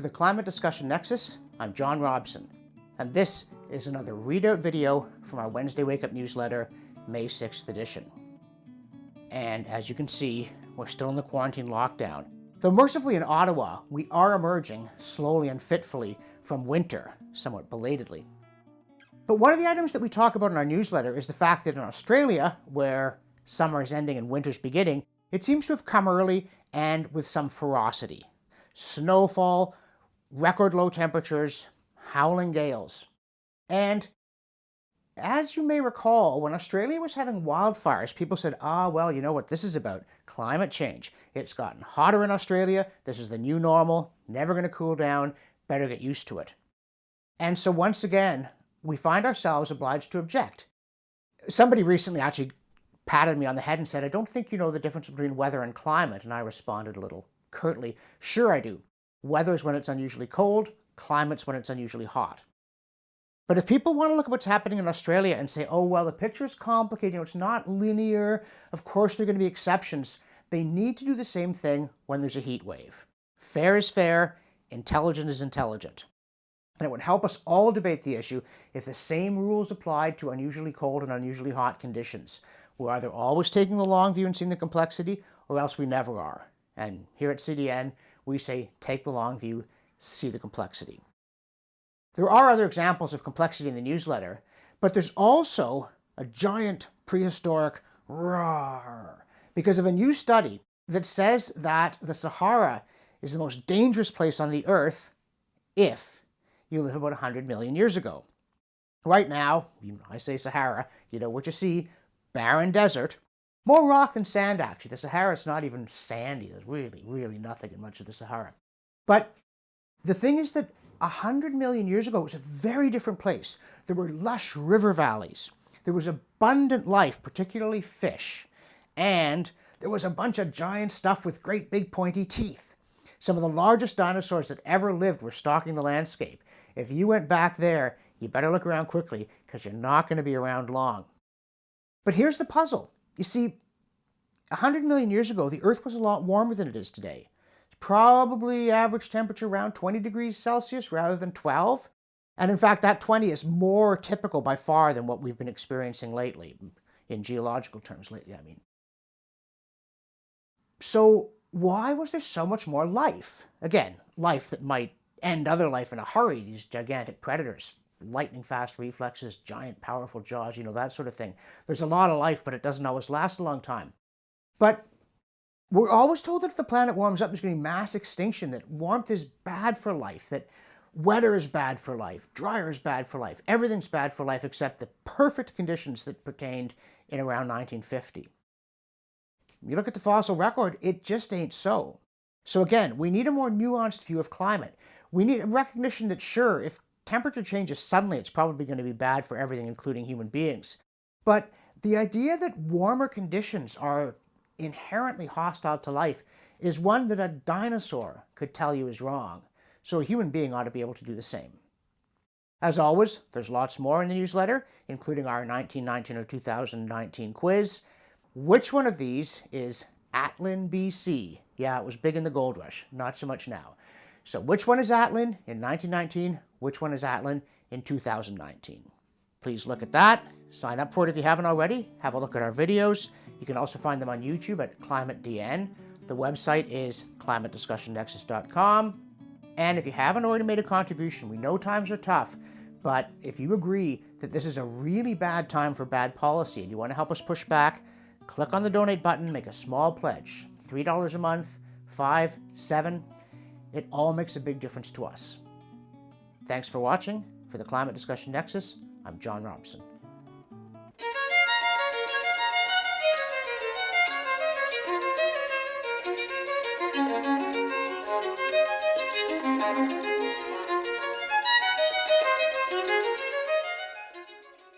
the Climate Discussion Nexus, I'm John Robson, and this is another Readout video from our Wednesday Wake Up newsletter, May 6th edition. And as you can see, we're still in the quarantine lockdown. Though mercifully in Ottawa, we are emerging slowly and fitfully from winter, somewhat belatedly. But one of the items that we talk about in our newsletter is the fact that in Australia, where summer is ending and winter's beginning, it seems to have come early and with some ferocity. Snowfall, record low temperatures, howling gales. And as you may recall, when Australia was having wildfires, people said, well, you know what this is about? Climate change. It's gotten hotter in Australia. This is the new normal. Never going to cool down. Better get used to it. And so once again, we find ourselves obliged to object. Somebody recently actually patted me on the head and said, I don't think you know the difference between weather and climate. And I responded a little curtly, sure I do. Weather's when it's unusually cold, climate's when it's unusually hot. But if people want to look at what's happening in Australia and say, oh, well, the picture's complicated, it's not linear, of course there are going to be exceptions, they need to do the same thing when there's a heat wave. Fair is fair, intelligent is intelligent. And it would help us all debate the issue if the same rules applied to unusually cold and unusually hot conditions. We're either always taking the long view and seeing the complexity, or else we never are. And here at CDN, we say, take the long view, see the complexity. There are other examples of complexity in the newsletter, but there's also a giant prehistoric roar because of a new study that says that the Sahara is the most dangerous place on the Earth if you live about 100 million years ago. Right now, I say Sahara, you know what you see, barren desert. More rock than sand, actually. The Sahara is not even sandy. There's really nothing in much of the Sahara. But the thing is that 100 million years ago, it was a very different place. There were lush river valleys. There was abundant life, particularly fish. And there was a bunch of giant stuff with great big pointy teeth. Some of the largest dinosaurs that ever lived were stalking the landscape. If you went back there, you better look around quickly because you're not going to be around long. But here's the puzzle. You see, 100 million years ago, the Earth was a lot warmer than it is today. Probably average temperature around 20 degrees Celsius rather than 12. And in fact, that 20 is more typical by far than what we've been experiencing lately, in geological terms lately, I mean. So why was there so much more life? Again, life that might end other life in a hurry, these gigantic predators. Lightning fast reflexes, giant powerful jaws, that sort of thing. There's a lot of life, but it doesn't always last a long time. But we're always told that if the planet warms up, there's going to be mass extinction, that warmth is bad for life, that wetter is bad for life, drier is bad for life, everything's bad for life except the perfect conditions that pertained in around 1950. You look at the fossil record, it just ain't so. So again, we need a more nuanced view of climate. We need a recognition that sure, if temperature changes suddenly, it's probably going to be bad for everything, including human beings. But the idea that warmer conditions are inherently hostile to life is one that a dinosaur could tell you is wrong. So a human being ought to be able to do the same. As always, there's lots more in the newsletter, including our 1919 or 2019 quiz. Which one of these is Atlin, BC? Yeah, it was big in the gold rush, not so much now. So which one is Atlin in 1919? Which one is Atlin in 2019? Please look at that. Sign up for it if you haven't already. Have a look at our videos. You can also find them on YouTube at ClimateDN. The website is climatediscussionnexus.com. And if you haven't already made a contribution, we know times are tough, but if you agree that this is a really bad time for bad policy and you want to help us push back, click on the donate button, make a small pledge. $3 a month, $5, $7. It all makes a big difference to us. Thanks for watching. For the Climate Discussion Nexus, I'm John Robson.